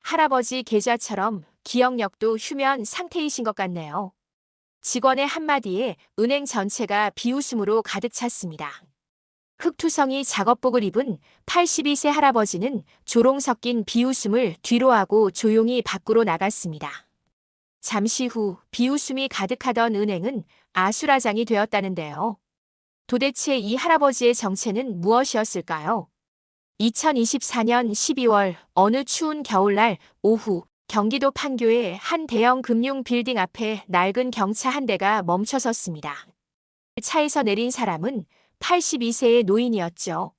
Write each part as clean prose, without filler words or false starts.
할아버지 계좌처럼 기억력도 휴면 상태이신 것 같네요. 직원의 한마디에 은행 전체가 비웃음으로 가득 찼습니다. 흑투성이 작업복을 입은 82세 할아버지는 조롱 섞인 비웃음을 뒤로하고 조용히 밖으로 나갔습니다. 잠시 후 비웃음이 가득하던 은행은 아수라장이 되었다는데요. 도대체 이 할아버지의 정체는 무엇이었을까요? 2024년 12월 어느 추운 겨울날 오후 경기도 판교의 한 대형 금융 빌딩 앞에 낡은 경차 한 대가 멈춰섰습니다. 차에서 내린 사람은 82세의 노인이었죠.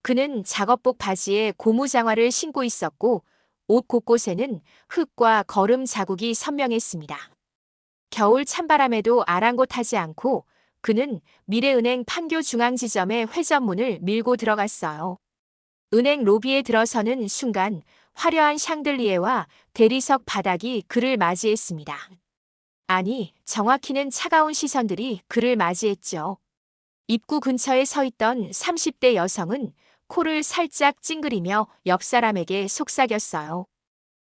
그는 작업복 바지에 고무장화를 신고 있었고 옷 곳곳에는 흙과 거름 자국이 선명했습니다. 겨울 찬바람에도 아랑곳하지 않고 그는 미래은행 판교 중앙지점의 회전문을 밀고 들어갔어요. 은행 로비에 들어서는 순간 화려한 샹들리에와 대리석 바닥이 그를 맞이했습니다. 아니, 정확히는 차가운 시선들이 그를 맞이했죠. 입구 근처에 서 있던 30대 여성은 코를 살짝 찡그리며 옆 사람에게 속삭였어요.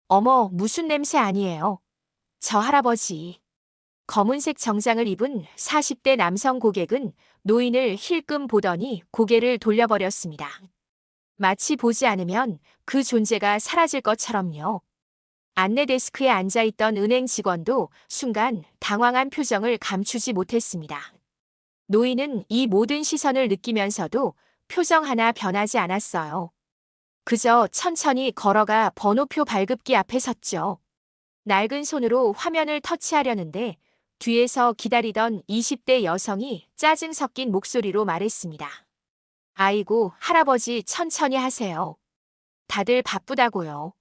어머, 무슨 냄새 아니에요. 저 할아버지. 검은색 정장을 입은 40대 남성 고객은 노인을 힐끔 보더니 고개를 돌려버렸습니다. 마치 보지 않으면 그 존재가 사라질 것처럼요. 안내 데스크에 앉아있던 은행 직원도 순간 당황한 표정을 감추지 못했습니다. 노인은 이 모든 시선을 느끼면서도 표정 하나 변하지 않았어요. 그저 천천히 걸어가 번호표 발급기 앞에 섰죠. 낡은 손으로 화면을 터치하려는데 뒤에서 기다리던 20대 여성이 짜증 섞인 목소리로 말했습니다. 아이고, 할아버지 천천히 하세요. 다들 바쁘다고요.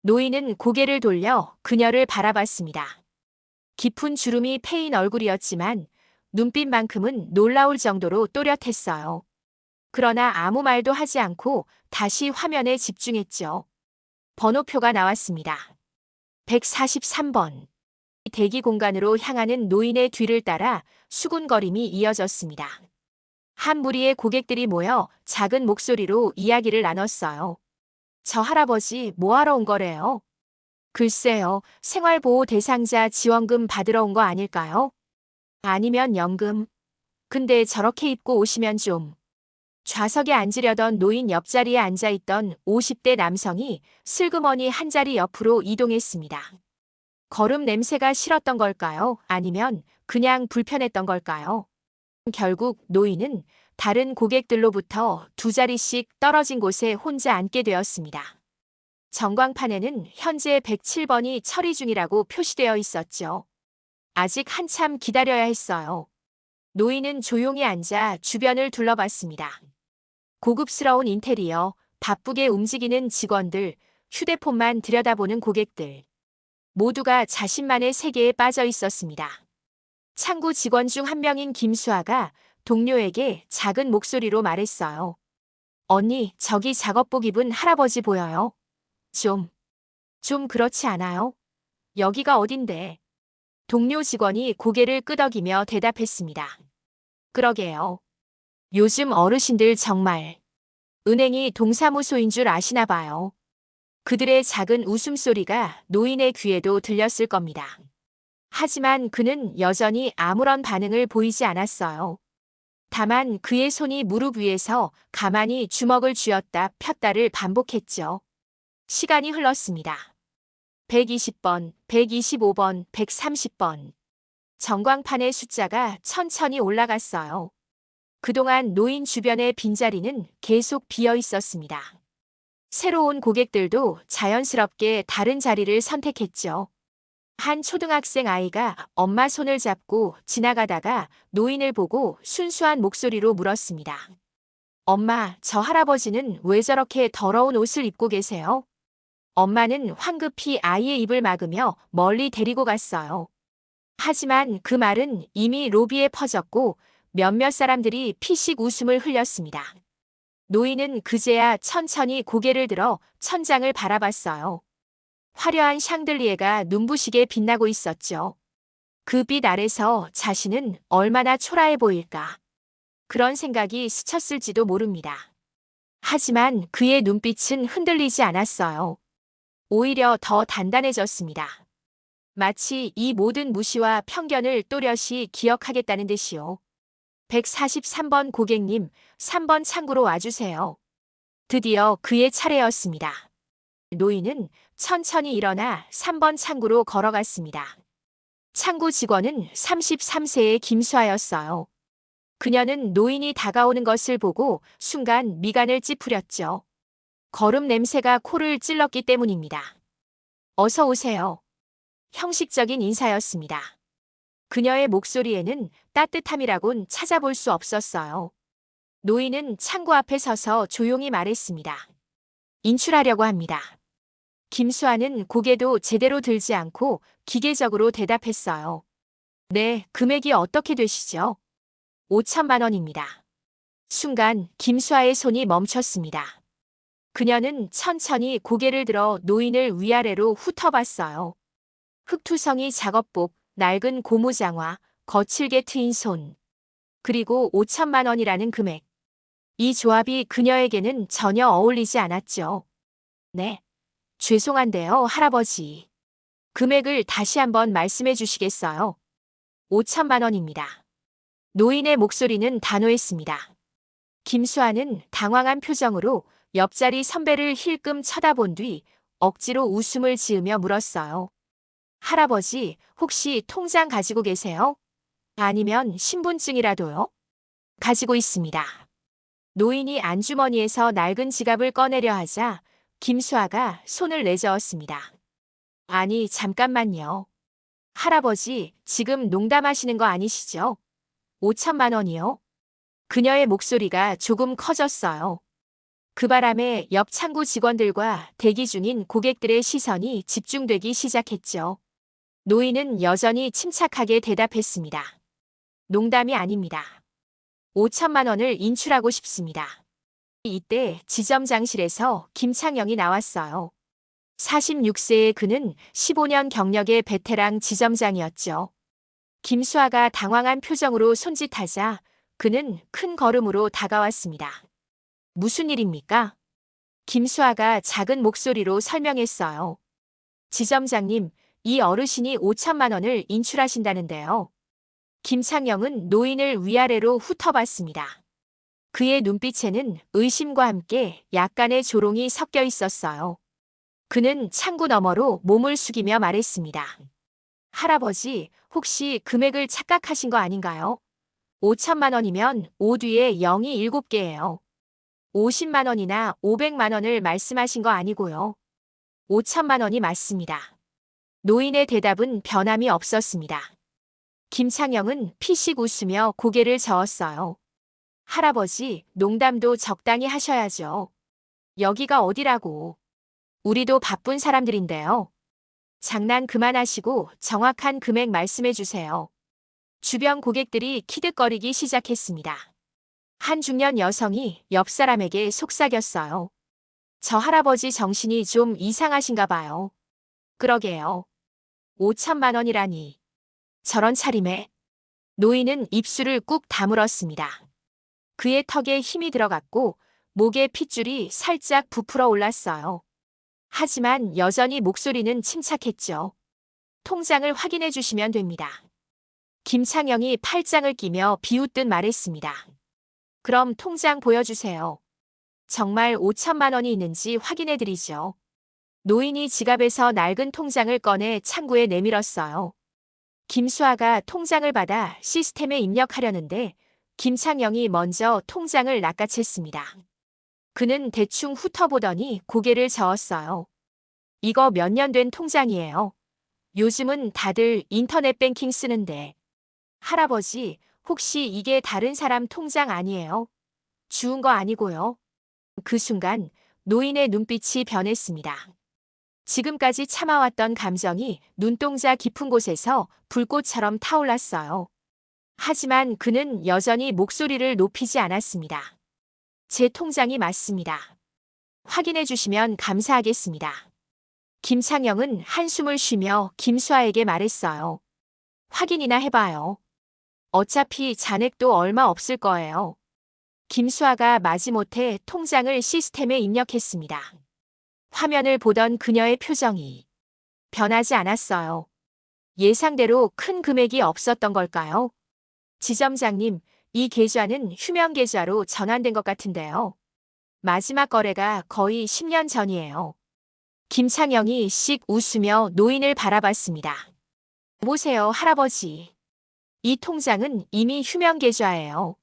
노인은 고개를 돌려 그녀를 바라봤습니다. 깊은 주름이 패인 얼굴이었지만 눈빛만큼은 놀라울 정도로 또렷했어요. 그러나 아무 말도 하지 않고 다시 화면에 집중했죠. 번호표가 나왔습니다. 143번. 대기 공간으로 향하는 노인의 뒤를 따라 수군거림이 이어졌습니다. 한 무리의 고객들이 모여 작은 목소리로 이야기를 나눴어요. 저 할아버지 뭐하러 온 거래요? 글쎄요, 생활보호 대상자 지원금 받으러 온 거 아닐까요? 아니면 연금. 근데 저렇게 입고 오시면 좀. 좌석에 앉으려던 노인 옆자리에 앉아있던 50대 남성이 슬그머니 한 자리 옆으로 이동했습니다. 거름 냄새가 싫었던 걸까요? 아니면 그냥 불편했던 걸까요? 결국 노인은 다른 고객들로부터 두 자리씩 떨어진 곳에 혼자 앉게 되었습니다. 전광판에는 현재 107번이 처리 중이라고 표시되어 있었죠. 아직 한참 기다려야 했어요. 노인은 조용히 앉아 주변을 둘러봤습니다. 고급스러운 인테리어, 바쁘게 움직이는 직원들, 휴대폰만 들여다보는 고객들. 모두가 자신만의 세계에 빠져 있었습니다. 창구 직원 중 한 명인 김수아가 동료에게 작은 목소리로 말했어요. 언니, 저기 작업복 입은 할아버지 보여요? 좀 그렇지 않아요? 여기가 어딘데? 동료 직원이 고개를 끄덕이며 대답했습니다. 그러게요. 요즘 어르신들 정말 은행이 동사무소인 줄 아시나 봐요. 그들의 작은 웃음소리가 노인의 귀에도 들렸을 겁니다. 하지만 그는 여전히 아무런 반응을 보이지 않았어요. 다만 그의 손이 무릎 위에서 가만히 주먹을 쥐었다 폈다를 반복했죠. 시간이 흘렀습니다. 120번, 125번, 130번. 전광판의 숫자가 천천히 올라갔어요. 그동안 노인 주변의 빈자리는 계속 비어 있었습니다. 새로운 고객들도 자연스럽게 다른 자리를 선택했죠. 한 초등학생 아이가 엄마 손을 잡고 지나가다가 노인을 보고 순수한 목소리로 물었습니다. 엄마, 저 할아버지는 왜 저렇게 더러운 옷을 입고 계세요? 엄마는 황급히 아이의 입을 막으며 멀리 데리고 갔어요. 하지만 그 말은 이미 로비에 퍼졌고 몇몇 사람들이 피식 웃음을 흘렸습니다. 노인은 그제야 천천히 고개를 들어 천장을 바라봤어요. 화려한 샹들리에가 눈부시게 빛나고 있었죠. 그 빛 아래서 자신은 얼마나 초라해 보일까. 그런 생각이 스쳤을지도 모릅니다. 하지만 그의 눈빛은 흔들리지 않았어요. 오히려 더 단단해졌습니다. 마치 이 모든 무시와 편견을 또렷이 기억하겠다는 듯이요. 143번 고객님, 3번 창구로 와주세요. 드디어 그의 차례였습니다. 노인은 천천히 일어나 3번 창구로 걸어갔습니다. 창구 직원은 33세의 김수아였어요. 그녀는 노인이 다가오는 것을 보고 순간 미간을 찌푸렸죠. 거름 냄새가 코를 찔렀기 때문입니다. 어서 오세요. 형식적인 인사였습니다. 그녀의 목소리에는 따뜻함이라곤 찾아볼 수 없었어요. 노인은 창구 앞에 서서 조용히 말했습니다. 인출하려고 합니다. 김수아는 고개도 제대로 들지 않고 기계적으로 대답했어요. 네, 금액이 어떻게 되시죠? 5천만 원입니다. 순간 김수아의 손이 멈췄습니다. 그녀는 천천히 고개를 들어 노인을 위아래로 훑어봤어요. 흙투성이 작업복, 낡은 고무장화, 거칠게 트인 손. 그리고 5천만 원이라는 금액. 이 조합이 그녀에게는 전혀 어울리지 않았죠. 네. 죄송한데요, 할아버지. 금액을 다시 한번 말씀해 주시겠어요? 5천만 원입니다. 노인의 목소리는 단호했습니다. 김수아는 당황한 표정으로 옆자리 선배를 힐끔 쳐다본 뒤 억지로 웃음을 지으며 물었어요. 할아버지, 혹시 통장 가지고 계세요? 아니면 신분증이라도요? 가지고 있습니다. 노인이 안주머니에서 낡은 지갑을 꺼내려 하자 김수아가 손을 내저었습니다. 아니, 잠깐만요. 할아버지, 지금 농담하시는 거 아니시죠? 5천만 원이요? 그녀의 목소리가 조금 커졌어요. 그 바람에 옆 창구 직원들과 대기 중인 고객들의 시선이 집중되기 시작했죠. 노인은 여전히 침착하게 대답했습니다. 농담이 아닙니다. 5천만 원을 인출하고 싶습니다. 이때 지점장실에서 김창영이 나왔어요. 46세의 그는 15년 경력의 베테랑 지점장이었죠. 김수아가 당황한 표정으로 손짓하자 그는 큰 걸음으로 다가왔습니다. 무슨 일입니까? 김수아가 작은 목소리로 설명했어요. 지점장님, 이 어르신이 5천만 원을 인출하신다는데요. 김창영은 노인을 위아래로 훑어봤습니다. 그의 눈빛에는 의심과 함께 약간의 조롱이 섞여 있었어요. 그는 창구 너머로 몸을 숙이며 말했습니다. 할아버지, 혹시 금액을 착각하신 거 아닌가요? 5천만 원이면 5 뒤에 0이 7개예요. 50만 원이나 500만 원을 말씀하신 거 아니고요. 5천만 원이 맞습니다. 노인의 대답은 변함이 없었습니다. 김창영은 피식 웃으며 고개를 저었어요. 할아버지, 농담도 적당히 하셔야죠. 여기가 어디라고. 우리도 바쁜 사람들인데요. 장난 그만하시고 정확한 금액 말씀해 주세요. 주변 고객들이 키득거리기 시작했습니다. 한 중년 여성이 옆 사람에게 속삭였어요. 저 할아버지 정신이 좀 이상하신가 봐요. 그러게요. 5천만 원이라니. 저런 차림에. 노인은 입술을 꾹 다물었습니다. 그의 턱에 힘이 들어갔고 목의 핏줄이 살짝 부풀어 올랐어요. 하지만 여전히 목소리는 침착했죠. 통장을 확인해 주시면 됩니다. 김창영이 팔짱을 끼며 비웃듯 말했습니다. 그럼 통장 보여주세요. 정말 5천만 원이 있는지 확인해 드리죠. 노인이 지갑에서 낡은 통장을 꺼내 창구에 내밀었어요. 김수아가 통장을 받아 시스템에 입력하려는데 김창영이 먼저 통장을 낚아챘습니다. 그는 대충 훑어보더니 고개를 저었어요. 이거 몇 년 된 통장이에요. 요즘은 다들 인터넷 뱅킹 쓰는데. 할아버지, 혹시 이게 다른 사람 통장 아니에요? 주운 거 아니고요. 그 순간 노인의 눈빛이 변했습니다. 지금까지 참아왔던 감정이 눈동자 깊은 곳에서 불꽃처럼 타올랐어요. 하지만 그는 여전히 목소리를 높이지 않았습니다. 제 통장이 맞습니다. 확인해 주시면 감사하겠습니다. 김창영은 한숨을 쉬며 김수아에게 말했어요. 확인이나 해봐요. 어차피 잔액도 얼마 없을 거예요. 김수아가 마지못해 통장을 시스템에 입력했습니다. 화면을 보던 그녀의 표정이 변하지 않았어요. 예상대로 큰 금액이 없었던 걸까요? 지점장님, 이 계좌는 휴면 계좌로 전환된 것 같은데요. 마지막 거래가 거의 10년 전이에요. 김창영이 씩 웃으며 노인을 바라봤습니다. 보세요, 할아버지. 이 통장은 이미 휴면 계좌예요.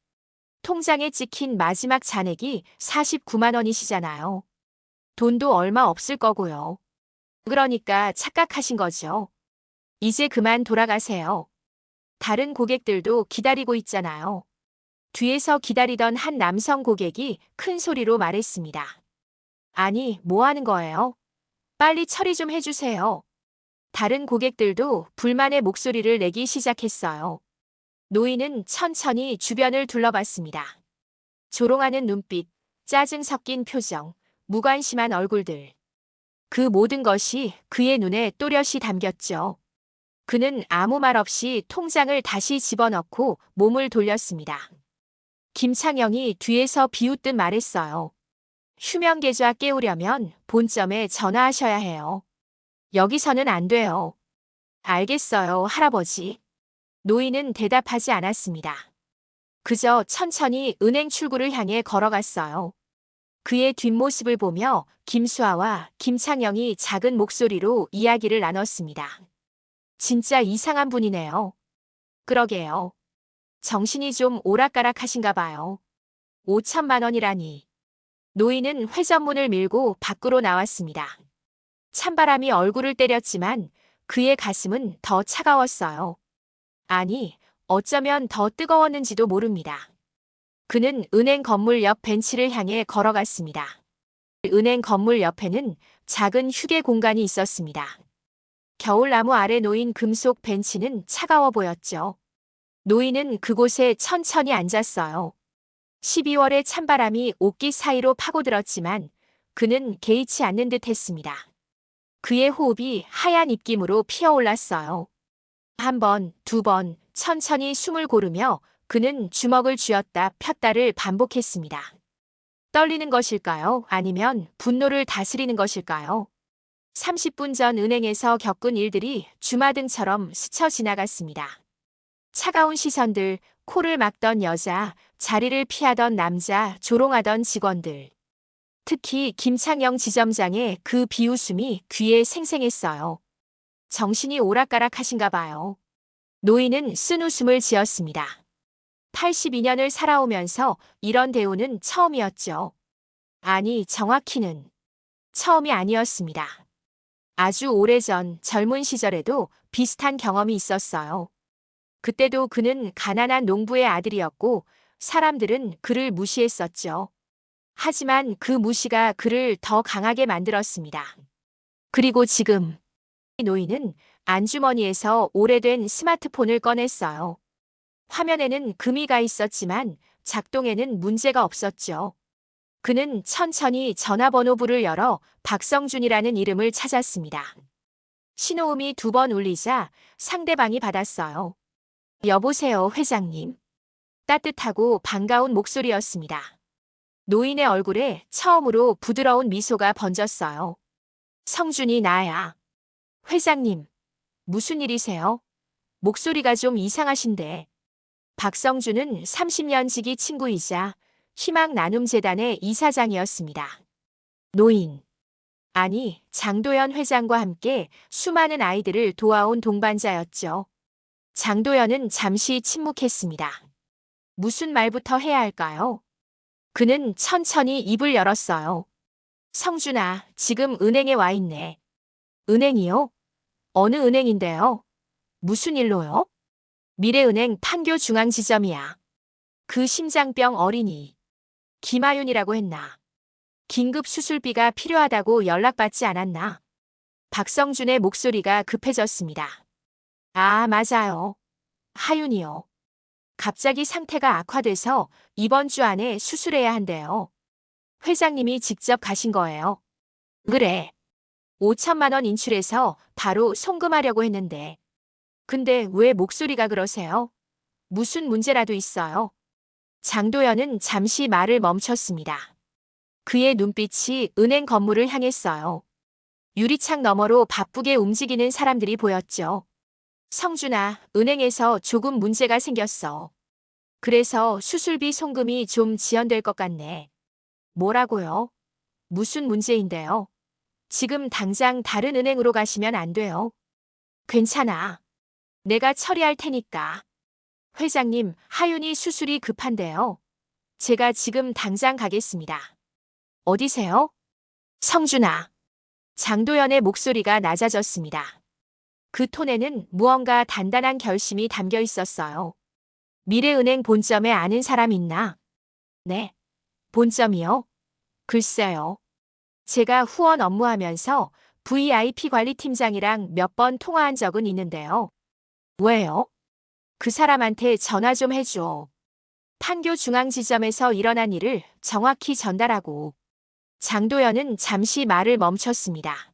통장에 찍힌 마지막 잔액이 49만 원이시잖아요. 돈도 얼마 없을 거고요. 그러니까 착각하신 거죠. 이제 그만 돌아가세요. 다른 고객들도 기다리고 있잖아요. 뒤에서 기다리던 한 남성 고객이 큰 소리로 말했습니다. 아니, 뭐 하는 거예요? 빨리 처리 좀 해주세요. 다른 고객들도 불만의 목소리를 내기 시작했어요. 노인은 천천히 주변을 둘러봤습니다. 조롱하는 눈빛, 짜증 섞인 표정, 무관심한 얼굴들. 그 모든 것이 그의 눈에 또렷이 담겼죠. 그는 아무 말 없이 통장을 다시 집어넣고 몸을 돌렸습니다. 김창영이 뒤에서 비웃듯 말했어요. 휴면 계좌 깨우려면 본점에 전화하셔야 해요. 여기서는 안 돼요. 알겠어요, 할아버지. 노인은 대답하지 않았습니다. 그저 천천히 은행 출구를 향해 걸어갔어요. 그의 뒷모습을 보며 김수아와 김창영이 작은 목소리로 이야기를 나눴습니다. 진짜 이상한 분이네요. 그러게요. 정신이 좀 오락가락하신가 봐요. 5천만 원이라니. 노인은 회전문을 밀고 밖으로 나왔습니다. 찬바람이 얼굴을 때렸지만 그의 가슴은 더 차가웠어요. 아니, 어쩌면 더 뜨거웠는지도 모릅니다. 그는 은행 건물 옆 벤치를 향해 걸어갔습니다. 은행 건물 옆에는 작은 휴게 공간이 있었습니다. 겨울나무 아래 놓인 금속 벤치는 차가워 보였죠. 노인은 그곳에 천천히 앉았어요. 12월의 찬바람이 옷깃 사이로 파고들었지만 그는 개의치 않는 듯 했습니다. 그의 호흡이 하얀 입김으로 피어올랐어요. 한 번, 두 번, 천천히 숨을 고르며 그는 주먹을 쥐었다 폈다를 반복했습니다. 떨리는 것일까요? 아니면 분노를 다스리는 것일까요? 30분 전 은행에서 겪은 일들이 주마등처럼 스쳐 지나갔습니다. 차가운 시선들, 코를 막던 여자, 자리를 피하던 남자, 조롱하던 직원들. 특히 김창영 지점장의 그 비웃음이 귀에 생생했어요. 정신이 오락가락하신가 봐요. 노인은 쓴웃음을 지었습니다. 82년을 살아오면서 이런 대우는 처음이었죠. 아니, 정확히는 처음이 아니었습니다. 아주 오래전 젊은 시절에도 비슷한 경험이 있었어요. 그때도 그는 가난한 농부의 아들이었고 사람들은 그를 무시했었죠. 하지만 그 무시가 그를 더 강하게 만들었습니다. 그리고 지금 노인은 안주머니에서 오래된 스마트폰을 꺼냈어요. 화면에는 금이 가 있었지만 작동에는 문제가 없었죠. 그는 천천히 전화번호부를 열어 박성준이라는 이름을 찾았습니다. 신호음이 2번 울리자 상대방이 받았어요. 여보세요, 회장님. 따뜻하고 반가운 목소리였습니다. 노인의 얼굴에 처음으로 부드러운 미소가 번졌어요. 성준이 나야. 회장님, 무슨 일이세요? 목소리가 좀 이상하신데. 박성준은 30년 지기 친구이자 희망나눔재단의 이사장이었습니다. 노인. 아니, 장도연 회장과 함께 수많은 아이들을 도와온 동반자였죠. 장도연은 잠시 침묵했습니다. 무슨 말부터 해야 할까요? 그는 천천히 입을 열었어요. 성준아, 지금 은행에 와 있네. 은행이요? 어느 은행인데요? 무슨 일로요? 미래은행 판교중앙지점이야. 그 심장병 어린이. 김하윤이라고 했나? 긴급 수술비가 필요하다고 연락받지 않았나? 박성준의 목소리가 급해졌습니다. 아, 맞아요. 하윤이요. 갑자기 상태가 악화돼서 이번 주 안에 수술해야 한대요. 회장님이 직접 가신 거예요. 그래. 5천만 원 인출해서 바로 송금하려고 했는데. 근데 왜 목소리가 그러세요? 무슨 문제라도 있어요? 장도연은 잠시 말을 멈췄습니다. 그의 눈빛이 은행 건물을 향했어요. 유리창 너머로 바쁘게 움직이는 사람들이 보였죠. 성준아, 은행에서 조금 문제가 생겼어. 그래서 수술비 송금이 좀 지연될 것 같네. 뭐라고요? 무슨 문제인데요? 지금 당장 다른 은행으로 가시면 안 돼요. 괜찮아. 내가 처리할 테니까. 회장님, 하윤이 수술이 급한데요. 제가 지금 당장 가겠습니다. 어디세요? 성준아. 장도연의 목소리가 낮아졌습니다. 그 톤에는 무언가 단단한 결심이 담겨 있었어요. 미래은행 본점에 아는 사람 있나? 네. 본점이요? 글쎄요. 제가 후원 업무하면서 VIP 관리팀장이랑 몇 번 통화한 적은 있는데요. 왜요? 그 사람한테 전화 좀 해줘. 판교 중앙지점에서 일어난 일을 정확히 전달하고. 장도연은 잠시 말을 멈췄습니다.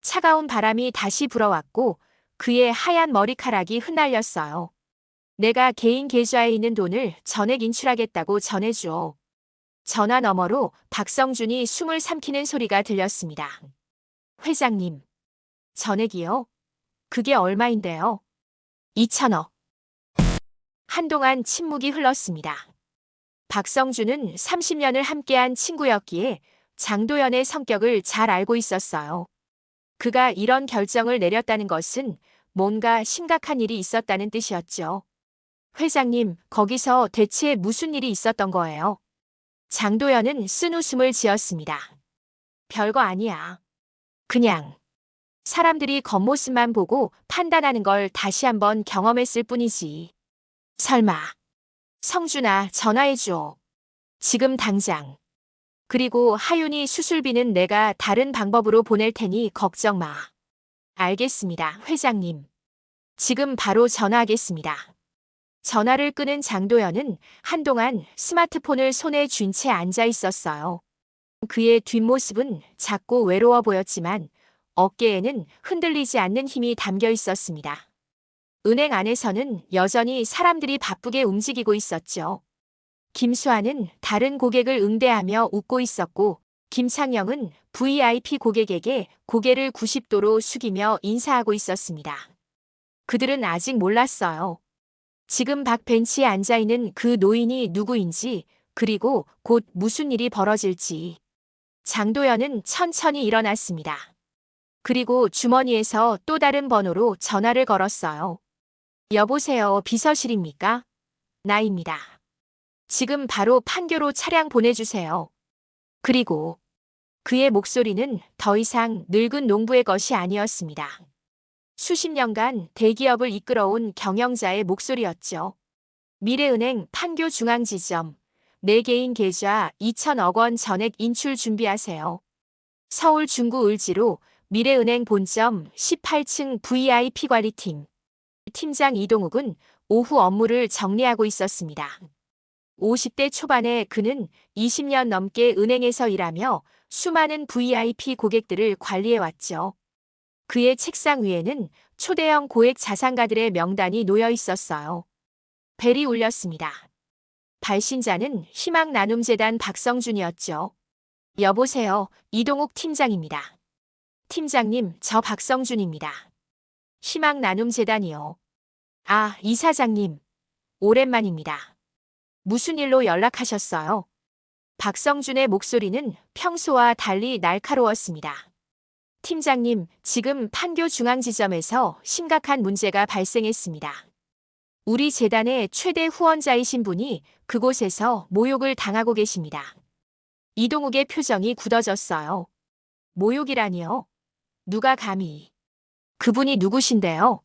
차가운 바람이 다시 불어왔고 그의 하얀 머리카락이 흩날렸어요. 내가 개인 계좌에 있는 돈을 전액 인출하겠다고 전해줘. 전화 너머로 박성준이 숨을 삼키는 소리가 들렸습니다. 회장님. 전액이요? 그게 얼마인데요? 2천억. 한동안 침묵이 흘렀습니다. 박성준은 30년을 함께한 친구였기에 장도연의 성격을 잘 알고 있었어요. 그가 이런 결정을 내렸다는 것은 뭔가 심각한 일이 있었다는 뜻이었죠. 회장님, 거기서 대체 무슨 일이 있었던 거예요? 장도연은 쓴웃음을 지었습니다. 별거 아니야. 그냥 사람들이 겉모습만 보고 판단하는 걸 다시 한번 경험했을 뿐이지. 설마. 성준아, 전화해줘. 지금 당장. 그리고 하윤이 수술비는 내가 다른 방법으로 보낼 테니 걱정 마. 알겠습니다, 회장님. 지금 바로 전화하겠습니다. 전화를 끄는 장도연은 한동안 스마트폰을 손에 쥔 채 앉아 있었어요. 그의 뒷모습은 작고 외로워 보였지만 어깨에는 흔들리지 않는 힘이 담겨 있었습니다. 은행 안에서는 여전히 사람들이 바쁘게 움직이고 있었죠. 김수아는 다른 고객을 응대하며 웃고 있었고 김창영은 VIP 고객에게 고개를 90도로 숙이며 인사하고 있었습니다. 그들은 아직 몰랐어요. 지금 박 벤치에 앉아있는 그 노인이 누구인지 그리고 곧 무슨 일이 벌어질지. 장도연은 천천히 일어났습니다. 그리고 주머니에서 또 다른 번호로 전화를 걸었어요. 여보세요, 비서실입니까? 나입니다. 지금 바로 판교로 차량 보내주세요. 그리고 그의 목소리는 더 이상 늙은 농부의 것이 아니었습니다. 수십 년간 대기업을 이끌어온 경영자의 목소리였죠. 미래은행 판교 중앙지점, 내 개인 계좌 2천억 원 전액 인출 준비하세요. 서울 중구 을지로 미래은행 본점 18층 VIP 관리팀. 팀장 이동욱은 오후 업무를 정리하고 있었습니다. 50대 초반의 그는 20년 넘게 은행에서 일하며 수많은 VIP 고객들을 관리해왔죠. 그의 책상 위에는 초대형 고액 자산가들의 명단이 놓여 있었어요. 벨이 울렸습니다. 발신자는 희망나눔재단 박성준이었죠. 여보세요, 이동욱 팀장입니다. 팀장님, 저 박성준입니다. 희망나눔재단이요. 아, 이사장님. 오랜만입니다. 무슨 일로 연락하셨어요? 박성준의 목소리는 평소와 달리 날카로웠습니다. 팀장님, 지금 판교 중앙지점에서 심각한 문제가 발생했습니다. 우리 재단의 최대 후원자이신 분이 그곳에서 모욕을 당하고 계십니다. 이동욱의 표정이 굳어졌어요. 모욕이라니요? 누가 감히? 그분이 누구신데요?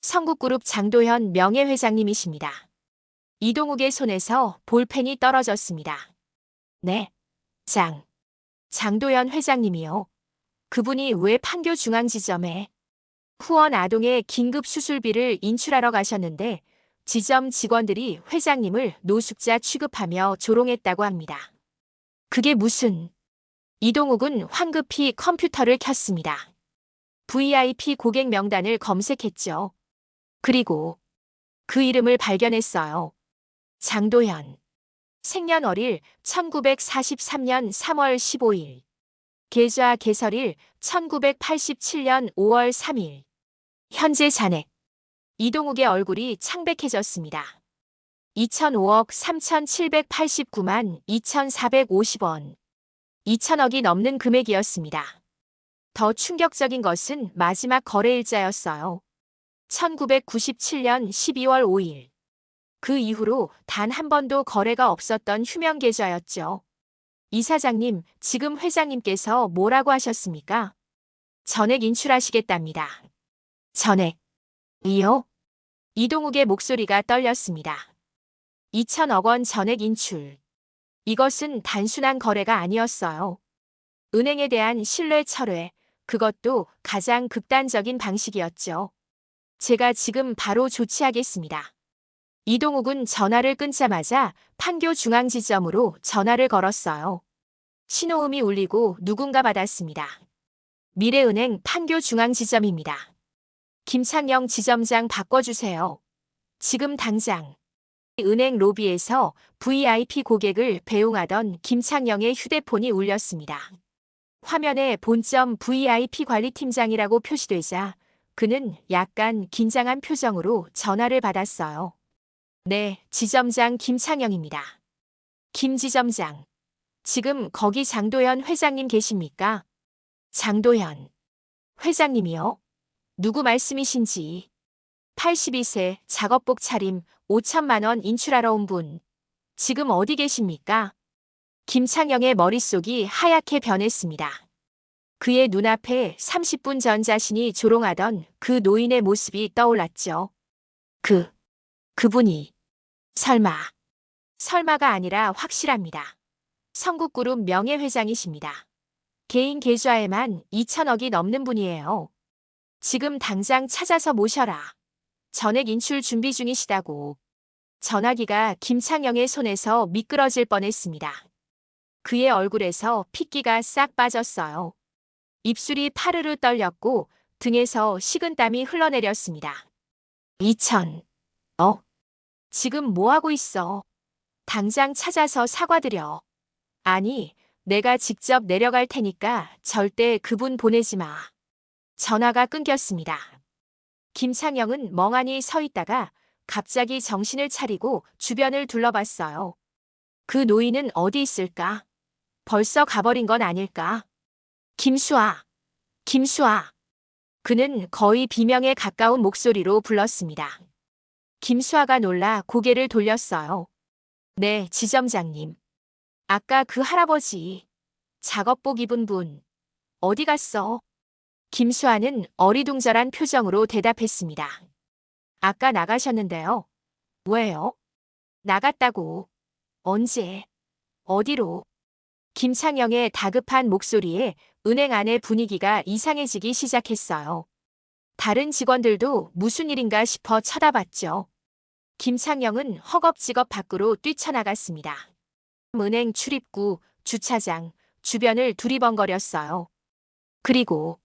성국그룹 장도현 명예회장님이십니다. 이동욱의 손에서 볼펜이 떨어졌습니다. 네, 장도연 회장님이요. 그분이 왜 판교 중앙지점에 후원 아동의 긴급 수술비를 인출하러 가셨는데 지점 직원들이 회장님을 노숙자 취급하며 조롱했다고 합니다. 그게 무슨... 이동욱은 황급히 컴퓨터를 켰습니다. VIP 고객 명단을 검색했죠. 그리고 그 이름을 발견했어요. 장도연. 생년월일 1943년 3월 15일. 계좌 개설일 1987년 5월 3일. 현재 잔액. 이동욱의 얼굴이 창백해졌습니다. 2005억 3,789만 2,450원. 2천억이 넘는 금액이었습니다. 더 충격적인 것은 마지막 거래일자였어요. 1997년 12월 5일. 그 이후로 단 한 번도 거래가 없었던 휴면 계좌였죠. 이사장님, 지금 회장님께서 뭐라고 하셨습니까? 전액 인출하시겠답니다. 전액. 이요? 이동욱의 목소리가 떨렸습니다. 2천억 원 전액 인출. 이것은 단순한 거래가 아니었어요. 은행에 대한 신뢰 철회, 그것도 가장 극단적인 방식이었죠. 제가 지금 바로 조치하겠습니다. 이동욱은 전화를 끊자마자 판교 중앙지점으로 전화를 걸었어요. 신호음이 울리고 누군가 받았습니다. 미래은행 판교 중앙지점입니다. 김창영 지점장 바꿔주세요. 지금 당장. 은행 로비에서 VIP 고객을 배웅하던 김창영의 휴대폰이 울렸습니다. 화면에 본점 VIP 관리팀장이라고 표시되자 그는 약간 긴장한 표정으로 전화를 받았어요. 네, 지점장 김창영입니다. 김 지점장. 지금 거기 장도연 회장님 계십니까? 장도연 회장님이요? 누구 말씀이신지. 82세 작업복 차림 5천만 원 인출하러 온 분. 지금 어디 계십니까? 김창영의 머릿속이 하얗게 변했습니다. 그의 눈앞에 30분 전 자신이 조롱하던 그 노인의 모습이 떠올랐죠. 그분이 설마가 아니라 확실합니다. 성국그룹 명예회장이십니다. 개인 계좌에만 2천억이 넘는 분이에요. 지금 당장 찾아서 모셔라. 전액 인출 준비 중이시다고. 전화기가 김창영의 손에서 미끄러질 뻔했습니다. 그의 얼굴에서 핏기가 싹 빠졌어요. 입술이 파르르 떨렸고 등에서 식은땀이 흘러내렸습니다. 2천. 지금 뭐하고 있어? 당장 찾아서 사과드려. 아니, 내가 직접 내려갈 테니까 절대 그분 보내지 마. 전화가 끊겼습니다. 김창영은 멍하니 서 있다가 갑자기 정신을 차리고 주변을 둘러봤어요. 그 노인은 어디 있을까? 벌써 가버린 건 아닐까? 김수아. 그는 거의 비명에 가까운 목소리로 불렀습니다. 김수아가 놀라 고개를 돌렸어요. 네, 지점장님. 아까 그 할아버지, 작업복 입은 분, 어디 갔어? 김수아는 어리둥절한 표정으로 대답했습니다. 아까 나가셨는데요. 왜요? 나갔다고. 언제? 어디로? 김창영의 다급한 목소리에 은행 안의 분위기가 이상해지기 시작했어요. 다른 직원들도 무슨 일인가 싶어 쳐다봤죠. 김창영은 허겁지겁 밖으로 뛰쳐나갔습니다. 은행 출입구, 주차장, 주변을 두리번거렸어요. 그리고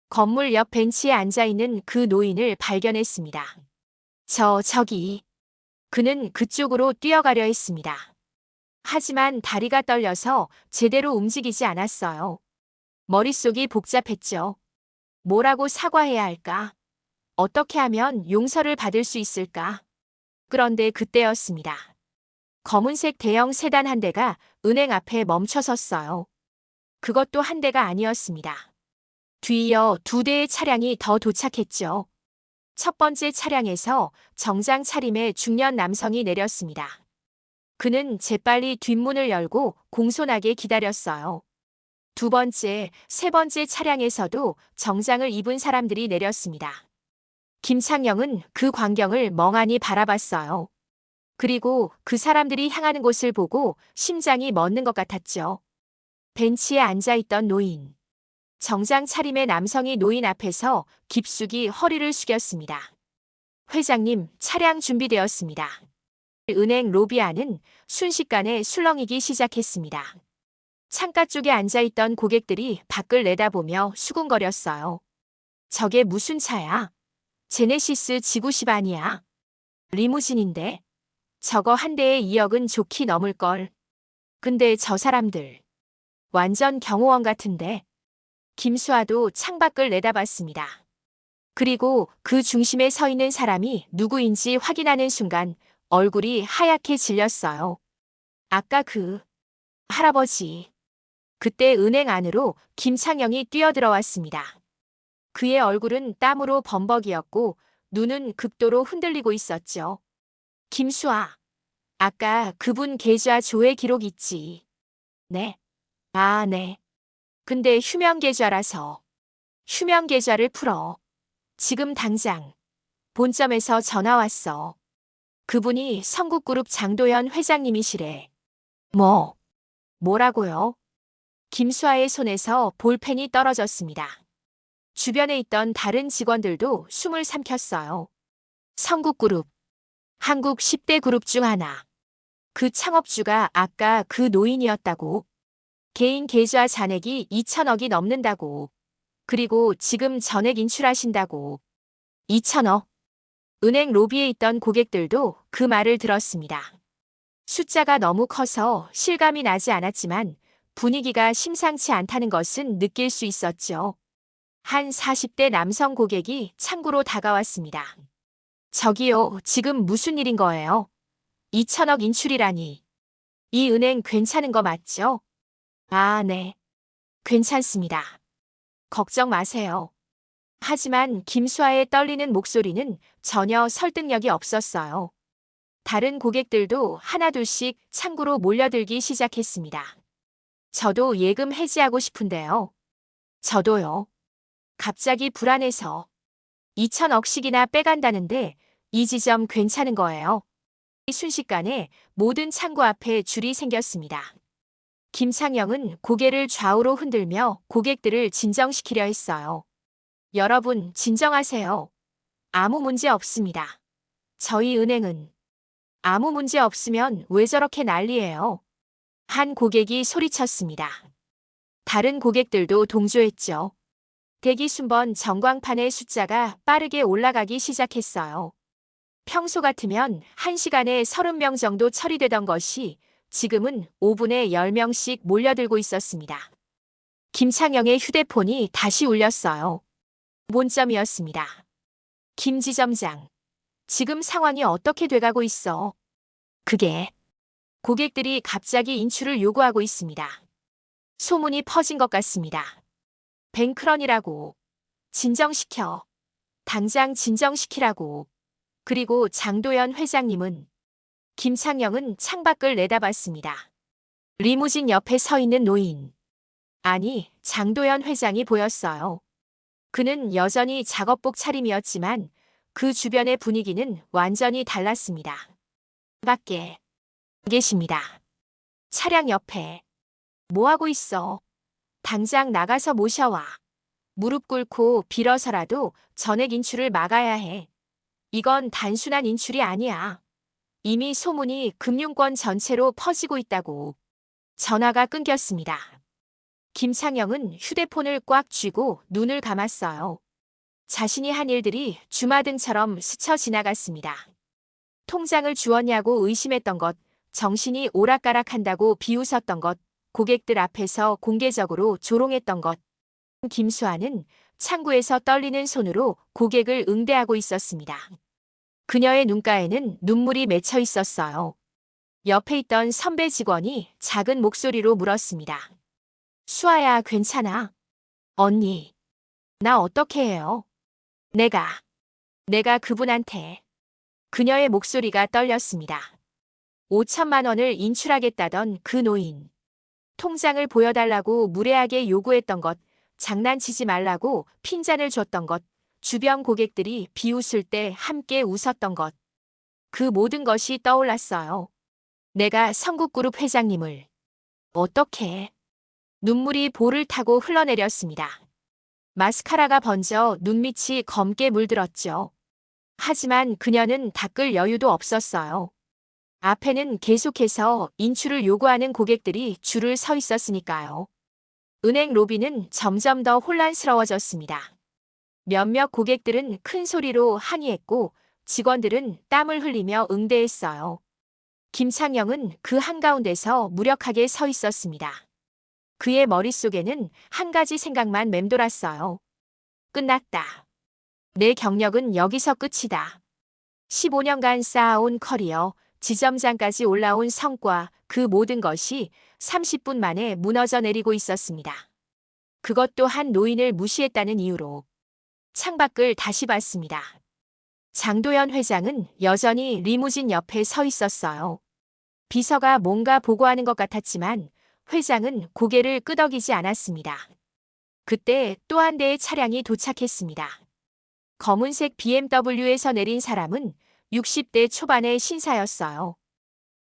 건물 옆 벤치에 앉아있는 그 노인을 발견했습니다. 저기. 그는 그쪽으로 뛰어가려 했습니다. 하지만 다리가 떨려서 제대로 움직이지 않았어요. 머릿속이 복잡했죠. 뭐라고 사과해야 할까? 어떻게 하면 용서를 받을 수 있을까? 그런데 그때였습니다. 검은색 대형 세단 한 대가 은행 앞에 멈춰 섰어요. 그것도 한 대가 아니었습니다. 뒤이어 2대의 차량이 더 도착했죠. 첫 번째 차량에서 정장 차림의 중년 남성이 내렸습니다. 그는 재빨리 뒷문을 열고 공손하게 기다렸어요. 두 번째, 세 번째 차량에서도 정장을 입은 사람들이 내렸습니다. 김창영은 그 광경을 멍하니 바라봤어요. 그리고 그 사람들이 향하는 곳을 보고 심장이 멎는 것 같았죠. 벤치에 앉아있던 노인. 정장 차림의 남성이 노인 앞에서 깊숙이 허리를 숙였습니다. 회장님, 차량 준비되었습니다. 은행 로비 안은 순식간에 술렁이기 시작했습니다. 창가 쪽에 앉아있던 고객들이 밖을 내다보며 수군거렸어요. 저게 무슨 차야? 제네시스 G90 아니야? 리무진인데? 저거 한 대에 2억은 좋게 넘을걸. 근데 저 사람들 완전 경호원 같은데. 김수아도 창밖을 내다봤습니다. 그리고 그 중심에 서 있는 사람이 누구인지 확인하는 순간 얼굴이 하얗게 질렸어요. 아까 그 할아버지. 그때 은행 안으로 김창영이 뛰어들어왔습니다. 그의 얼굴은 땀으로 범벅이었고 눈은 극도로 흔들리고 있었죠. 김수아, 아까 그분 계좌 조회 기록 있지? 네. 아, 네. 근데 휴면 계좌라서. 휴면 계좌를 풀어. 지금 당장. 본점에서 전화 왔어. 그분이 성국그룹 장도연 회장님이시래. 뭐라고요? 김수아의 손에서 볼펜이 떨어졌습니다. 주변에 있던 다른 직원들도 숨을 삼켰어요. 성국그룹, 한국 10대 그룹 중 하나. 그 창업주가 아까 그 노인이었다고. 개인 계좌 잔액이 2천억이 넘는다고. 그리고 지금 전액 인출하신다고. 2천억. 은행 로비에 있던 고객들도 그 말을 들었습니다. 숫자가 너무 커서 실감이 나지 않았지만 분위기가 심상치 않다는 것은 느낄 수 있었죠. 한 40대 남성 고객이 창구로 다가왔습니다. 저기요, 지금 무슨 일인 거예요? 2천억 인출이라니. 이 은행 괜찮은 거 맞죠? 아, 네. 괜찮습니다. 걱정 마세요. 하지만 김수아의 떨리는 목소리는 전혀 설득력이 없었어요. 다른 고객들도 하나둘씩 창구로 몰려들기 시작했습니다. 저도 예금 해지하고 싶은데요. 저도요. 갑자기 불안해서 2천억씩이나 빼간다는데 이 지점 괜찮은 거예요. 순식간에 모든 창구 앞에 줄이 생겼습니다. 김창영은 고개를 좌우로 흔들며 고객들을 진정시키려 했어요. 여러분, 진정하세요. 아무 문제 없습니다. 저희 은행은 아무 문제 없으면 왜 저렇게 난리예요? 한 고객이 소리쳤습니다. 다른 고객들도 동조했죠. 대기 순번 전광판의 숫자가 빠르게 올라가기 시작했어요. 평소 같으면 1시간에 30명 정도 처리되던 것이 지금은 5분에 10명씩 몰려들고 있었습니다. 김창영의 휴대폰이 다시 울렸어요. 본점이었습니다. 김 지점장, 지금 상황이 어떻게 돼가고 있어? 그게 고객들이 갑자기 인출을 요구하고 있습니다. 소문이 퍼진 것 같습니다. 뱅크런이라고. 진정시켜. 당장 진정시키라고. 그리고 장도연 회장님은 김창영은 창밖을 내다봤습니다. 리무진 옆에 서 있는 노인. 아니, 장도연 회장이 보였어요. 그는 여전히 작업복 차림이었지만 그 주변의 분위기는 완전히 달랐습니다. 밖에 계십니다. 차량 옆에. 뭐 하고 있어? 당장 나가서 모셔와. 무릎 꿇고 빌어서라도 전액 인출을 막아야 해. 이건 단순한 인출이 아니야. 이미 소문이 금융권 전체로 퍼지고 있다고. 전화가 끊겼습니다. 김창영은 휴대폰을 꽉 쥐고 눈을 감았어요. 자신이 한 일들이 주마등처럼 스쳐 지나갔습니다. 통장을 주었냐고 의심했던 것, 정신이 오락가락한다고 비웃었던 것, 고객들 앞에서 공개적으로 조롱했던 것. 김수아는 창구에서 떨리는 손으로 고객을 응대하고 있었습니다. 그녀의 눈가에는 눈물이 맺혀 있었어요. 옆에 있던 선배 직원이 작은 목소리로 물었습니다. 수아야, 괜찮아? 언니, 나 어떻게 해요? 내가 그분한테. 그녀의 목소리가 떨렸습니다. 5천만 원을 인출하겠다던 그 노인. 통장을 보여달라고 무례하게 요구했던 것, 장난치지 말라고 핀잔을 줬던 것, 주변 고객들이 비웃을 때 함께 웃었던 것. 그 모든 것이 떠올랐어요. 내가 성국그룹 회장님을 어떻게? 눈물이 볼을 타고 흘러내렸습니다. 마스카라가 번져 눈밑이 검게 물들었죠. 하지만 그녀는 닦을 여유도 없었어요. 앞에는 계속해서 인출을 요구하는 고객들이 줄을 서 있었으니까요. 은행 로비는 점점 더 혼란스러워졌습니다. 몇몇 고객들은 큰 소리로 항의했고 직원들은 땀을 흘리며 응대했어요. 김창영은 그 한가운데서 무력하게 서 있었습니다. 그의 머릿속에는 한 가지 생각만 맴돌았어요. 끝났다. 내 경력은 여기서 끝이다. 15년간 쌓아온 커리어, 지점장까지 올라온 성과, 그 모든 것이 30분 만에 무너져 내리고 있었습니다. 그것도 한 노인을 무시했다는 이유로. 창밖을 다시 봤습니다. 장도연 회장은 여전히 리무진 옆에 서 있었어요. 비서가 뭔가 보고하는 것 같았지만 회장은 고개를 끄덕이지 않았습니다. 그때 또 한 대의 차량이 도착했습니다. 검은색 BMW에서 내린 사람은 60대 초반의 신사였어요.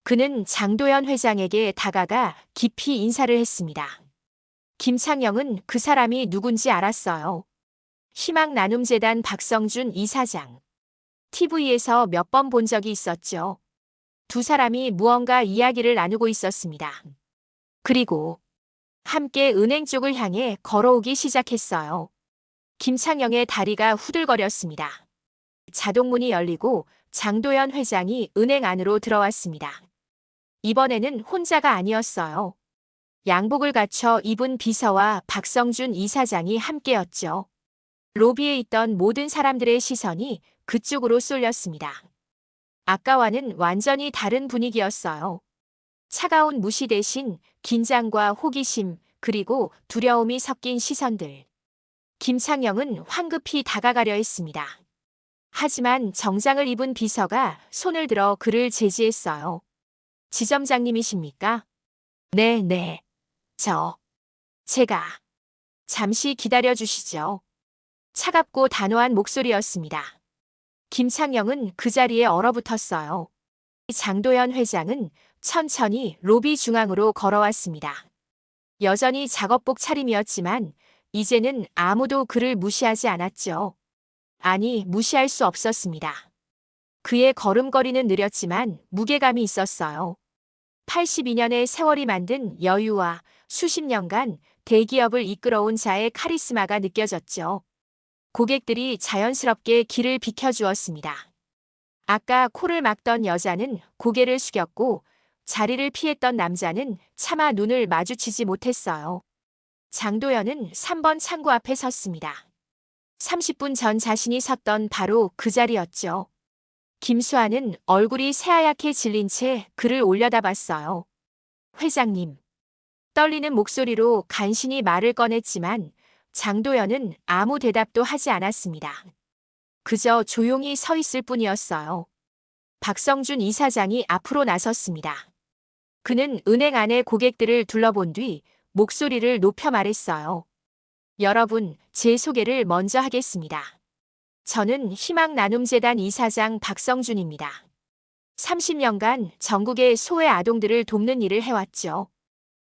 그는 장도연 회장에게 다가가 깊이 인사를 했습니다. 김창영은 그 사람이 누군지 알았어요. 희망나눔재단 박성준 이사장. TV에서 몇 번 본 적이 있었죠. 두 사람이 무언가 이야기를 나누고 있었습니다. 그리고 함께 은행 쪽을 향해 걸어오기 시작했어요. 김창영의 다리가 후들거렸습니다. 자동문이 열리고 장도연 회장이 은행 안으로 들어왔습니다. 이번에는 혼자가 아니었어요. 양복을 갖춰 입은 비서와 박성준 이사장이 함께였죠. 로비에 있던 모든 사람들의 시선이 그쪽으로 쏠렸습니다. 아까와는 완전히 다른 분위기였어요. 차가운 무시 대신 긴장과 호기심 그리고 두려움이 섞인 시선들. 김창영은 황급히 다가가려 했습니다. 하지만 정장을 입은 비서가 손을 들어 그를 제지했어요. 지점장님이십니까? 네. 제가. 잠시 기다려 주시죠. 차갑고 단호한 목소리였습니다. 김창영은 그 자리에 얼어붙었어요. 장도연 회장은 천천히 로비 중앙으로 걸어왔습니다. 여전히 작업복 차림이었지만 이제는 아무도 그를 무시하지 않았죠. 아니, 무시할 수 없었습니다. 그의 걸음걸이는 느렸지만 무게감이 있었어요. 82년의 세월이 만든 여유와 수십 년간 대기업을 이끌어온 자의 카리스마가 느껴졌죠. 고객들이 자연스럽게 길을 비켜주었습니다. 아까 코를 막던 여자는 고개를 숙였고 자리를 피했던 남자는 차마 눈을 마주치지 못했어요. 장도연은 3번 창구 앞에 섰습니다. 30분 전 자신이 섰던 바로 그 자리였죠. 김수아는 얼굴이 새하얗게 질린 채 그를 올려다봤어요. 회장님. 떨리는 목소리로 간신히 말을 꺼냈지만 장도연은 아무 대답도 하지 않았습니다. 그저 조용히 서 있을 뿐이었어요. 박성준 이사장이 앞으로 나섰습니다. 그는 은행 안의 고객들을 둘러본 뒤 목소리를 높여 말했어요. 여러분, 제 소개를 먼저 하겠습니다. 저는 희망나눔재단 이사장 박성준입니다. 30년간 전국의 소외 아동들을 돕는 일을 해왔죠.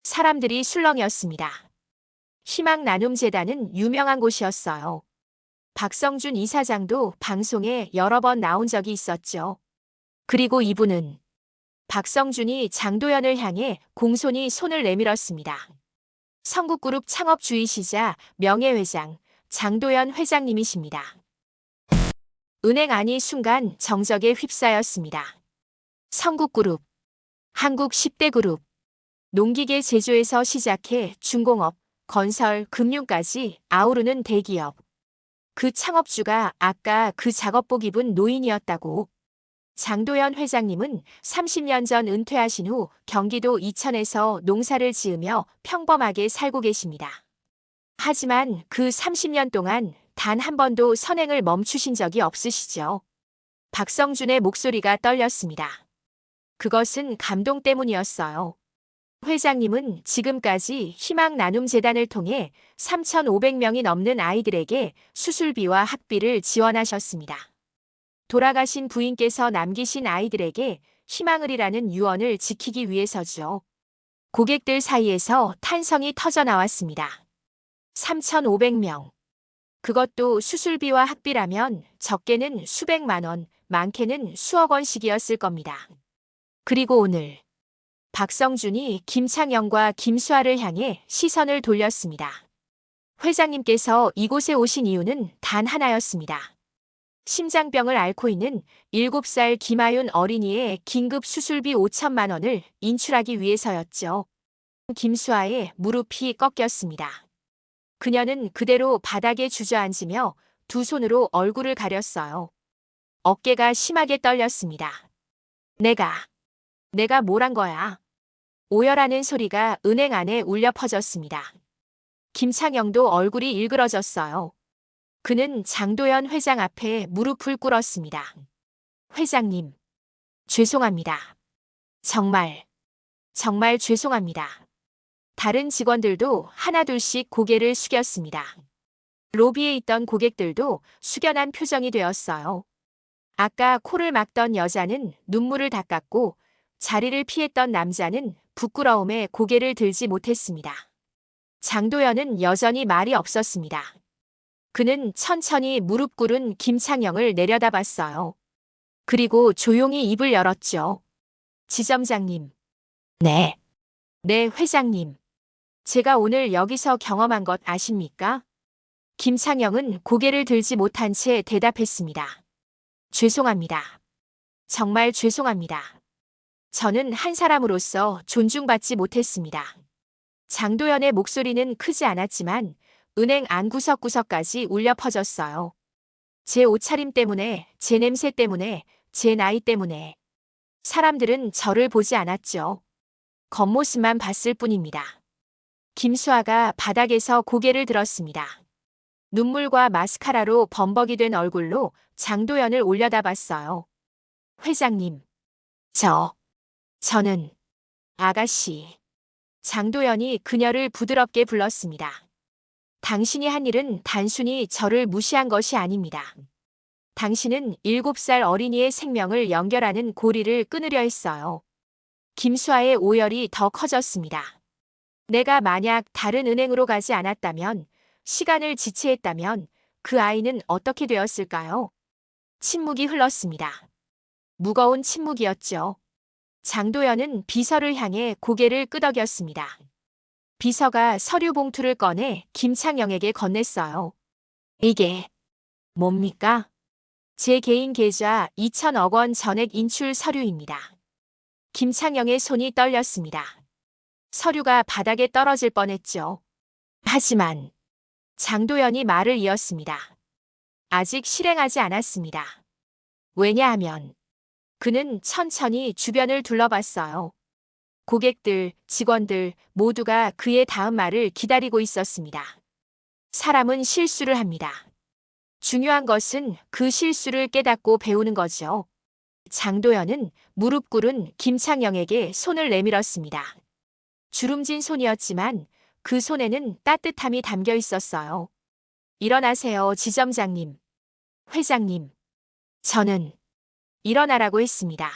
사람들이 술렁이었습니다. 희망나눔재단은 유명한 곳이었어요. 박성준 이사장도 방송에 여러 번 나온 적이 있었죠. 그리고 이분은 박성준이 장도연을 향해 공손히 손을 내밀었습니다. 성국그룹 창업주이시자 명예회장 장도연 회장님이십니다. 은행 안이 순간 정적에 휩싸였습니다. 성국그룹, 한국 10대 그룹, 농기계 제조에서 시작해 중공업, 건설, 금융까지 아우르는 대기업. 그 창업주가 아까 그 작업복 입은 노인이었다고. 장도연 회장님은 30년 전 은퇴하신 후 경기도 이천에서 농사를 지으며 평범하게 살고 계십니다. 하지만 그 30년 동안 단 한 번도 선행을 멈추신 적이 없으시죠. 박성준의 목소리가 떨렸습니다. 그것은 감동 때문이었어요. 회장님은 지금까지 희망나눔재단을 통해 3,500명이 넘는 아이들에게 수술비와 학비를 지원하셨습니다. 돌아가신 부인께서 남기신 아이들에게 희망을이라는 유언을 지키기 위해서죠. 고객들 사이에서 탄성이 터져 나왔습니다. 3,500명. 그것도 수술비와 학비라면 적게는 수백만 원, 많게는 수억 원씩이었을 겁니다. 그리고 오늘 박성준이 김창영과 김수아를 향해 시선을 돌렸습니다. 회장님께서 이곳에 오신 이유는 단 하나였습니다. 심장병을 앓고 있는 7살 김아윤 어린이의 긴급 수술비 5천만 원을 인출하기 위해서였죠. 김수아의 무릎이 꺾였습니다. 그녀는 그대로 바닥에 주저앉으며 두 손으로 얼굴을 가렸어요. 어깨가 심하게 떨렸습니다. 내가 뭘 한 거야? 오열하는 소리가 은행 안에 울려 퍼졌습니다. 김창영도 얼굴이 일그러졌어요. 그는 장도연 회장 앞에 무릎을 꿇었습니다. 회장님, 죄송합니다. 정말 죄송합니다. 다른 직원들도 하나둘씩 고개를 숙였습니다. 로비에 있던 고객들도 숙연한 표정이 되었어요. 아까 코를 막던 여자는 눈물을 닦았고 자리를 피했던 남자는 부끄러움에 고개를 들지 못했습니다. 장도연은 여전히 말이 없었습니다. 그는 천천히 무릎 꿇은 김창영을 내려다봤어요. 그리고 조용히 입을 열었죠. 지점장님. 네, 회장님. 제가 오늘 여기서 경험한 것 아십니까? 김창영은 고개를 들지 못한 채 대답했습니다. 죄송합니다. 정말 죄송합니다. 저는 한 사람으로서 존중받지 못했습니다. 장도연의 목소리는 크지 않았지만 은행 안 구석구석까지 울려 퍼졌어요. 제 옷차림 때문에, 제 냄새 때문에, 제 나이 때문에. 사람들은 저를 보지 않았죠. 겉모습만 봤을 뿐입니다. 김수아가 바닥에서 고개를 들었습니다. 눈물과 마스카라로 범벅이 된 얼굴로 장도연을 올려다봤어요. 회장님, 저는 아가씨. 장도연이 그녀를 부드럽게 불렀습니다. 당신이 한 일은 단순히 저를 무시한 것이 아닙니다. 당신은 7살 어린이의 생명을 연결하는 고리를 끊으려 했어요. 김수아의 오열이 더 커졌습니다. 내가 만약 다른 은행으로 가지 않았다면, 시간을 지체했다면 그 아이는 어떻게 되었을까요? 침묵이 흘렀습니다. 무거운 침묵이었죠. 장도연은 비서를 향해 고개를 끄덕였습니다. 비서가 서류 봉투를 꺼내 김창영에게 건넸어요. 이게 뭡니까? 제 개인 계좌 2천억 원 전액 인출 서류입니다. 김창영의 손이 떨렸습니다. 서류가 바닥에 떨어질 뻔했죠. 하지만 장도연이 말을 이었습니다. 아직 실행하지 않았습니다. 왜냐하면 그는 천천히 주변을 둘러봤어요. 고객들, 직원들 모두가 그의 다음 말을 기다리고 있었습니다. 사람은 실수를 합니다. 중요한 것은 그 실수를 깨닫고 배우는 거죠. 장도연은 무릎 꿇은 김창영에게 손을 내밀었습니다. 주름진 손이었지만 그 손에는 따뜻함이 담겨 있었어요. 일어나세요, 지점장님. 회장님. 저는 일어나라고 했습니다.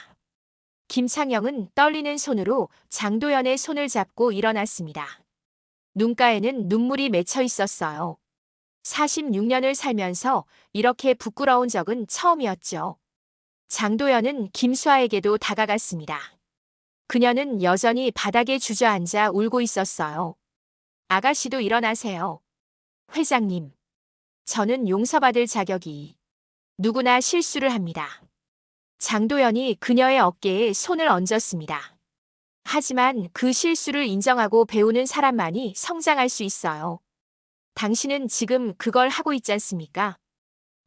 김창영은 떨리는 손으로 장도연의 손을 잡고 일어났습니다. 눈가에는 눈물이 맺혀 있었어요. 46년을 살면서 이렇게 부끄러운 적은 처음이었죠. 장도연은 김수아에게도 다가갔습니다. 그녀는 여전히 바닥에 주저앉아 울고 있었어요. 아가씨도 일어나세요. 회장님. 저는 용서받을 자격이. 누구나 실수를 합니다. 장도연이 그녀의 어깨에 손을 얹었습니다. 하지만 그 실수를 인정하고 배우는 사람만이 성장할 수 있어요. 당신은 지금 그걸 하고 있지 않습니까?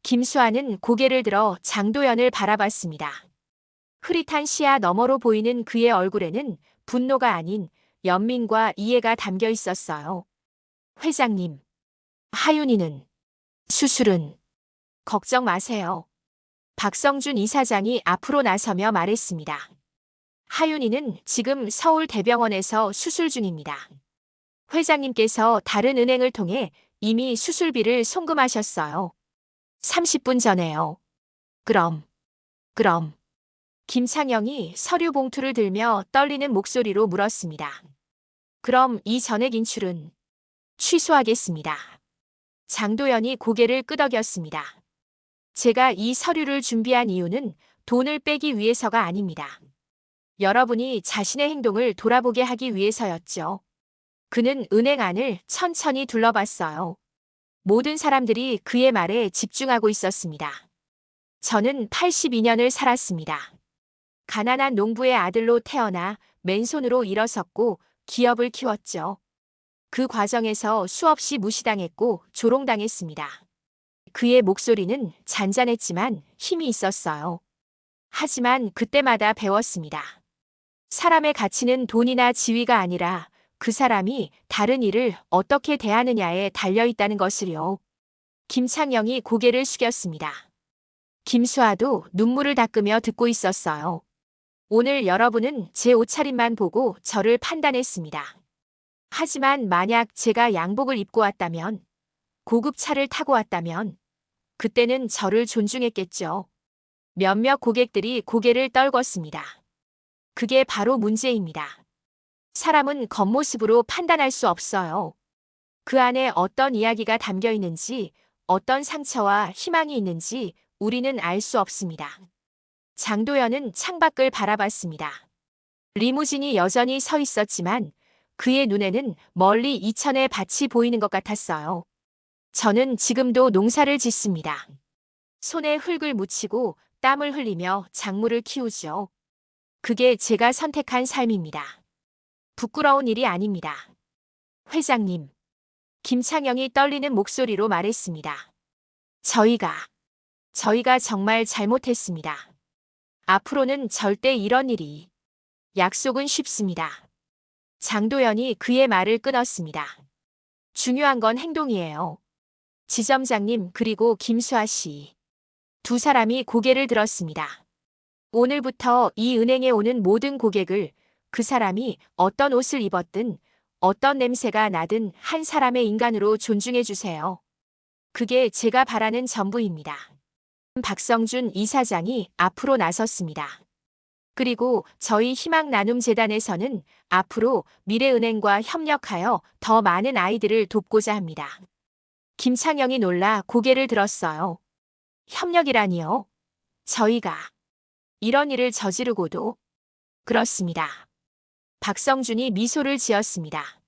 김수아는 고개를 들어 장도연을 바라봤습니다. 흐릿한 시야 너머로 보이는 그의 얼굴에는 분노가 아닌 연민과 이해가 담겨 있었어요. 회장님, 하윤이는, 수술은, 걱정 마세요. 박성준 이사장이 앞으로 나서며 말했습니다. 하윤이는 지금 서울대병원에서 수술 중입니다. 회장님께서 다른 은행을 통해 이미 수술비를 송금하셨어요. 30분 전에요. 그럼. 김창영이 서류 봉투를 들며 떨리는 목소리로 물었습니다. 그럼 이 전액 인출은 취소하겠습니다. 장도연이 고개를 끄덕였습니다. 제가 이 서류를 준비한 이유는 돈을 빼기 위해서가 아닙니다. 여러분이 자신의 행동을 돌아보게 하기 위해서였죠. 그는 은행 안을 천천히 둘러봤어요. 모든 사람들이 그의 말에 집중하고 있었습니다. 저는 82년을 살았습니다. 가난한 농부의 아들로 태어나 맨손으로 일어섰고 기업을 키웠죠. 그 과정에서 수없이 무시당했고 조롱당했습니다. 그의 목소리는 잔잔했지만 힘이 있었어요. 하지만 그때마다 배웠습니다. 사람의 가치는 돈이나 지위가 아니라 그 사람이 다른 일을 어떻게 대하느냐에 달려 있다는 것을요. 김창영이 고개를 숙였습니다. 김수아도 눈물을 닦으며 듣고 있었어요. 오늘 여러분은 제 옷차림만 보고 저를 판단했습니다. 하지만 만약 제가 양복을 입고 왔다면, 고급 차를 타고 왔다면, 그때는 저를 존중했겠죠. 몇몇 고객들이 고개를 떨궜습니다. 그게 바로 문제입니다. 사람은 겉모습으로 판단할 수 없어요. 그 안에 어떤 이야기가 담겨 있는지, 어떤 상처와 희망이 있는지 우리는 알 수 없습니다. 장도연은 창밖을 바라봤습니다. 리무진이 여전히 서 있었지만 그의 눈에는 멀리 이천의 밭이 보이는 것 같았어요. 저는 지금도 농사를 짓습니다. 손에 흙을 묻히고 땀을 흘리며 작물을 키우죠. 그게 제가 선택한 삶입니다. 부끄러운 일이 아닙니다. 회장님, 김창영이 떨리는 목소리로 말했습니다. 저희가 정말 잘못했습니다. 앞으로는 절대 이런 일이. 약속은 쉽습니다. 장도연이 그의 말을 끊었습니다. 중요한 건 행동이에요. 지점장님 그리고 김수아 씨. 두 사람이 고개를 들었습니다. 오늘부터 이 은행에 오는 모든 고객을 그 사람이 어떤 옷을 입었든 어떤 냄새가 나든 한 사람의 인간으로 존중해 주세요. 그게 제가 바라는 전부입니다. 박성준 이사장이 앞으로 나섰습니다. 그리고 저희 희망나눔재단에서는 앞으로 미래은행과 협력하여 더 많은 아이들을 돕고자 합니다. 김창영이 놀라 고개를 들었어요. 협력이라니요? 저희가 이런 일을 저지르고도. 그렇습니다. 박성준이 미소를 지었습니다.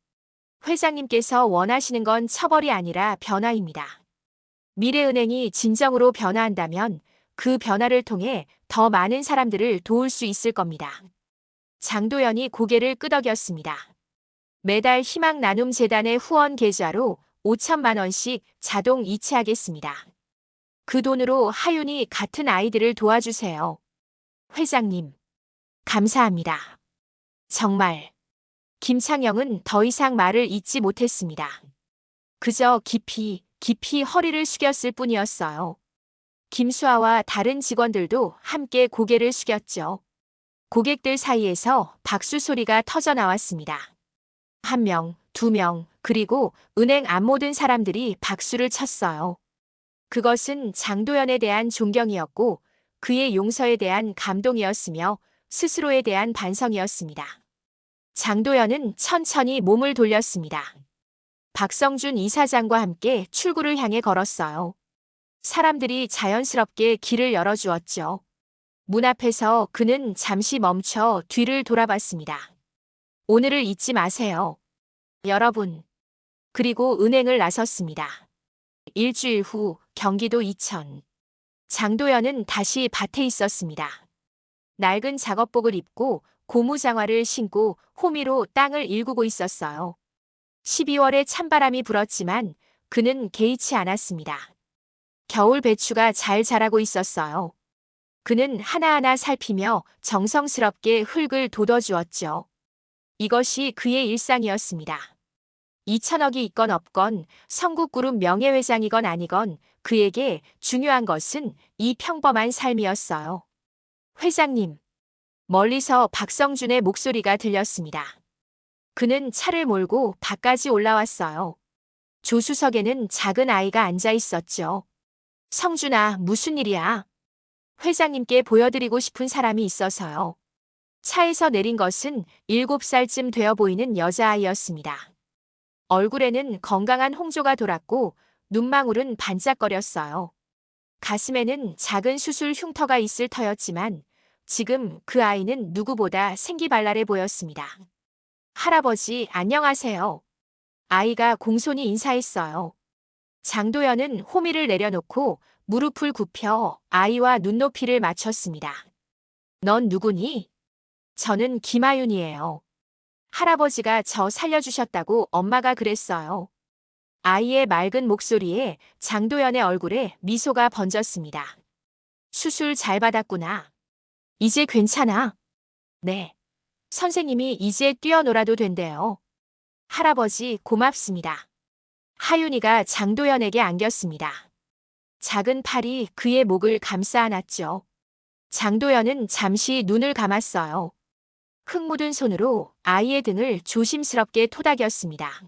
회장님께서 원하시는 건 처벌이 아니라 변화입니다. 미래은행이 진정으로 변화한다면 그 변화를 통해 더 많은 사람들을 도울 수 있을 겁니다. 장도연이 고개를 끄덕였습니다. 매달 희망나눔재단의 후원 계좌로 5천만 원씩 자동 이체하겠습니다. 그 돈으로 하윤이 같은 아이들을 도와주세요. 회장님, 감사합니다. 정말. 김창영은 더 이상 말을 잇지 못했습니다. 그저 깊이 허리를 숙였을 뿐이었어요. 김수아와 다른 직원들도 함께 고개를 숙였죠. 고객들 사이에서 박수 소리가 터져 나왔습니다. 한 명, 두 명, 그리고 은행 앞 모든 사람들이 박수를 쳤어요. 그것은 장도연에 대한 존경이었고 그의 용서에 대한 감동이었으며 스스로에 대한 반성이었습니다. 장도연은 천천히 몸을 돌렸습니다. 박성준 이사장과 함께 출구를 향해 걸었어요. 사람들이 자연스럽게 길을 열어주었죠. 문 앞에서 그는 잠시 멈춰 뒤를 돌아봤습니다. 오늘을 잊지 마세요. 여러분. 그리고 은행을 나섰습니다. 일주일 후 경기도 이천. 장도연은 다시 밭에 있었습니다. 낡은 작업복을 입고 고무장화를 신고 호미로 땅을 일구고 있었어요. 12월에 찬바람이 불었지만 그는 개의치 않았습니다. 겨울 배추가 잘 자라고 있었어요. 그는 하나하나 살피며 정성스럽게 흙을 돋워주었죠. 이것이 그의 일상이었습니다. 2천억이 있건 없건 성국그룹 명예회장이건 아니건 그에게 중요한 것은 이 평범한 삶이었어요. 회장님. 멀리서 박성준의 목소리가 들렸습니다. 그는 차를 몰고 밭까지 올라왔어요. 조수석에는 작은 아이가 앉아 있었죠. 성준아, 무슨 일이야? 회장님께 보여드리고 싶은 사람이 있어서요. 차에서 내린 것은 7살쯤 되어 보이는 여자아이였습니다. 얼굴에는 건강한 홍조가 돌았고 눈망울은 반짝거렸어요. 가슴에는 작은 수술 흉터가 있을 터였지만 지금 그 아이는 누구보다 생기발랄해 보였습니다. 할아버지, 안녕하세요. 아이가 공손히 인사했어요. 장도연은 호미를 내려놓고 무릎을 굽혀 아이와 눈높이를 맞췄습니다. 넌 누구니? 저는 김하윤이에요. 할아버지가 저 살려주셨다고 엄마가 그랬어요. 아이의 맑은 목소리에 장도연의 얼굴에 미소가 번졌습니다. 수술 잘 받았구나. 이제 괜찮아. 네. 선생님이 이제 뛰어놀아도 된대요. 할아버지 고맙습니다. 하윤이가 장도연에게 안겼습니다. 작은 팔이 그의 목을 감싸 안았죠. 장도연은 잠시 눈을 감았어요. 흙 묻은 손으로 아이의 등을 조심스럽게 토닥였습니다.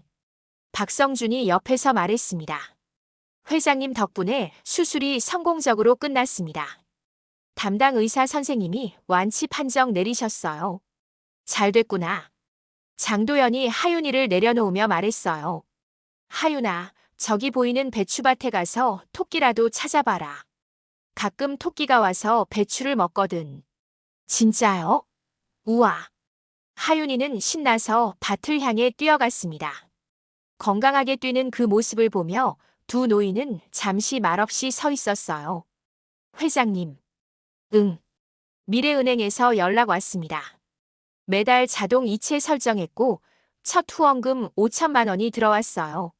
박성준이 옆에서 말했습니다. 회장님 덕분에 수술이 성공적으로 끝났습니다. 담당 의사 선생님이 완치 판정 내리셨어요. 잘 됐구나. 장도연이 하윤이를 내려놓으며 말했어요. 하윤아, 저기 보이는 배추밭에 가서 토끼라도 찾아봐라. 가끔 토끼가 와서 배추를 먹거든. 진짜요? 우와. 하윤이는 신나서 밭을 향해 뛰어갔습니다. 건강하게 뛰는 그 모습을 보며 두 노인은 잠시 말없이 서 있었어요. 회장님. 응. 미래은행에서 연락 왔습니다. 매달 자동 이체 설정했고 첫 후원금 5천만 원이 들어왔어요.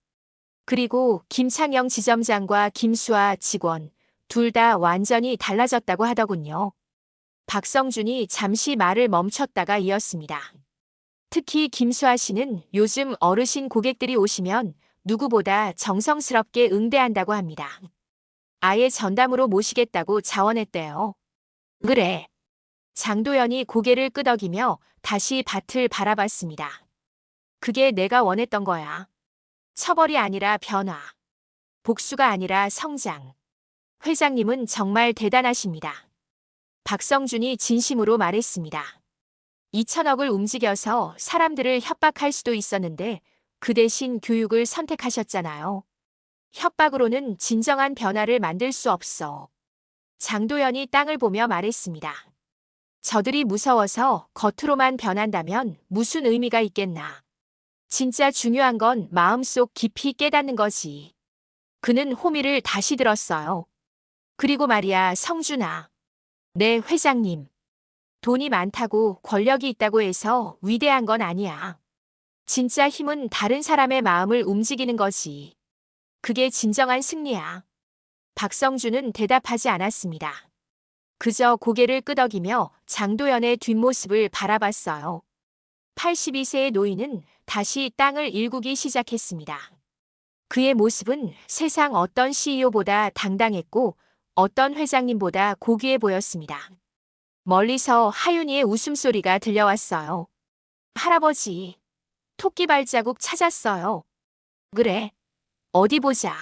그리고 김창영 지점장과 김수아 직원 둘 다 완전히 달라졌다고 하더군요. 박성준이 잠시 말을 멈췄다가 이었습니다. 특히 김수아 씨는 요즘 어르신 고객들이 오시면 누구보다 정성스럽게 응대한다고 합니다. 아예 전담으로 모시겠다고 자원했대요. 그래. 장도연이 고개를 끄덕이며 다시 밭을 바라봤습니다. 그게 내가 원했던 거야. 처벌이 아니라 변화. 복수가 아니라 성장. 회장님은 정말 대단하십니다. 박성준이 진심으로 말했습니다. 2천억을 움직여서 사람들을 협박할 수도 있었는데 그 대신 교육을 선택하셨잖아요. 협박으로는 진정한 변화를 만들 수 없어. 장도연이 땅을 보며 말했습니다. 저들이 무서워서 겉으로만 변한다면 무슨 의미가 있겠나. 진짜 중요한 건 마음속 깊이 깨닫는 거지. 그는 호미를 다시 들었어요. 그리고 말이야, 성준아. 네, 회장님. 돈이 많다고 권력이 있다고 해서 위대한 건 아니야. 진짜 힘은 다른 사람의 마음을 움직이는 거지. 그게 진정한 승리야. 박성준은 대답하지 않았습니다. 그저 고개를 끄덕이며 장도연의 뒷모습을 바라봤어요. 82세의 노인은 다시 땅을 일구기 시작했습니다. 그의 모습은 세상 어떤 CEO보다 당당했고 어떤 회장님보다 고귀해 보였습니다. 멀리서 하윤이의 웃음소리가 들려왔어요. 할아버지, 토끼 발자국 찾았어요. 그래, 어디 보자.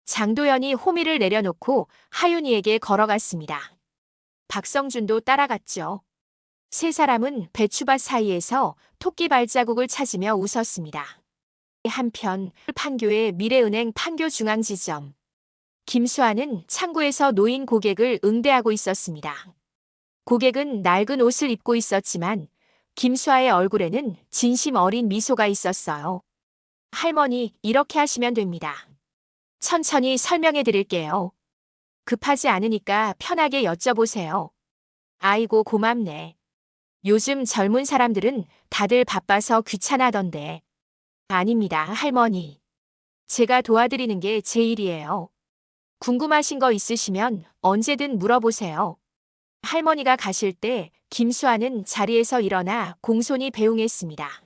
장도연이 호미를 내려놓고 하윤이에게 걸어갔습니다. 박성준도 따라갔죠. 세 사람은 배추밭 사이에서 토끼 발자국을 찾으며 웃었습니다. 한편 판교의 미래은행 판교중앙지점. 김수아는 창구에서 노인 고객을 응대하고 있었습니다. 고객은 낡은 옷을 입고 있었지만 김수아의 얼굴에는 진심 어린 미소가 있었어요. 할머니, 이렇게 하시면 됩니다. 천천히 설명해 드릴게요. 급하지 않으니까 편하게 여쭤보세요. 아이고, 고맙네. 요즘 젊은 사람들은 다들 바빠서 귀찮아던데. 아닙니다, 할머니. 제가 도와드리는 게 제 일이에요. 궁금하신 거 있으시면 언제든 물어보세요. 할머니가 가실 때 김수아는 자리에서 일어나 공손히 배웅했습니다.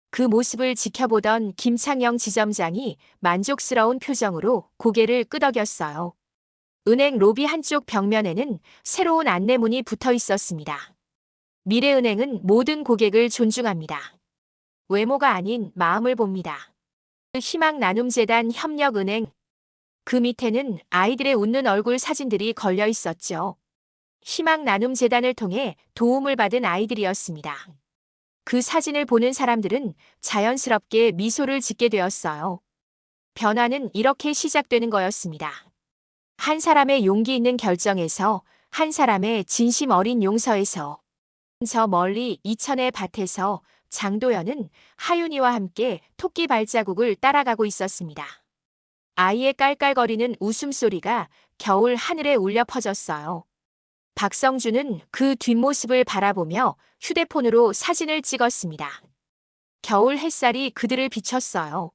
그 모습을 지켜보던 김창영 지점장이 만족스러운 표정으로 고개를 끄덕였어요. 은행 로비 한쪽 벽면에는 새로운 안내문이 붙어 있었습니다. 미래은행은 모든 고객을 존중합니다. 외모가 아닌 마음을 봅니다. 희망나눔재단 협력은행. 그 밑에는 아이들의 웃는 얼굴 사진들이 걸려 있었죠. 희망나눔재단을 통해 도움을 받은 아이들이었습니다. 그 사진을 보는 사람들은 자연스럽게 미소를 짓게 되었어요. 변화는 이렇게 시작되는 거였습니다. 한 사람의 용기 있는 결정에서, 한 사람의 진심 어린 용서에서. 저 멀리 이천의 밭에서 장도연은 하윤이와 함께 토끼 발자국을 따라가고 있었습니다. 아이의 깔깔거리는 웃음소리가 겨울 하늘에 울려 퍼졌어요. 박성준은 그 뒷모습을 바라보며 휴대폰으로 사진을 찍었습니다. 겨울 햇살이 그들을 비췄어요.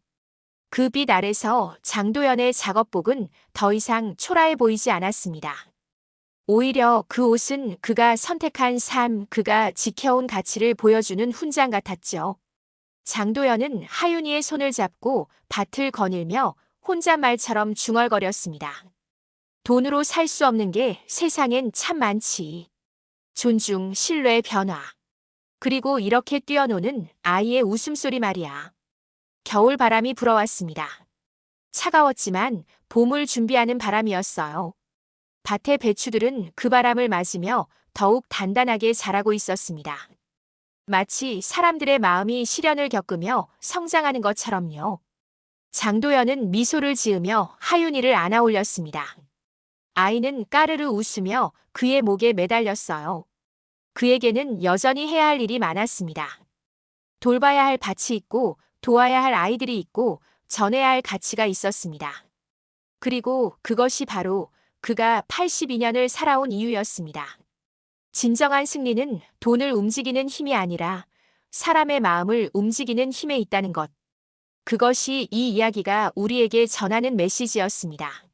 그 빛 아래서 장도연의 작업복은 더 이상 초라해 보이지 않았습니다. 오히려 그 옷은 그가 선택한 삶, 그가 지켜온 가치를 보여주는 훈장 같았죠. 장도연은 하윤이의 손을 잡고 밭을 거닐며 혼잣말처럼 중얼거렸습니다. 돈으로 살 수 없는 게 세상엔 참 많지. 존중, 신뢰, 변화. 그리고 이렇게 뛰어노는 아이의 웃음소리 말이야. 겨울 바람이 불어왔습니다. 차가웠지만 봄을 준비하는 바람이었어요. 밭의 배추들은 그 바람을 맞으며 더욱 단단하게 자라고 있었습니다. 마치 사람들의 마음이 시련을 겪으며 성장하는 것처럼요. 장도연은 미소를 지으며 하윤이를 안아 올렸습니다. 아이는 까르르 웃으며 그의 목에 매달렸어요. 그에게는 여전히 해야 할 일이 많았습니다. 돌봐야 할 밭이 있고 도와야 할 아이들이 있고 전해야 할 가치가 있었습니다. 그리고 그것이 바로 그가 82년을 살아온 이유였습니다. 진정한 승리는 돈을 움직이는 힘이 아니라 사람의 마음을 움직이는 힘에 있다는 것. 그것이 이 이야기가 우리에게 전하는 메시지였습니다.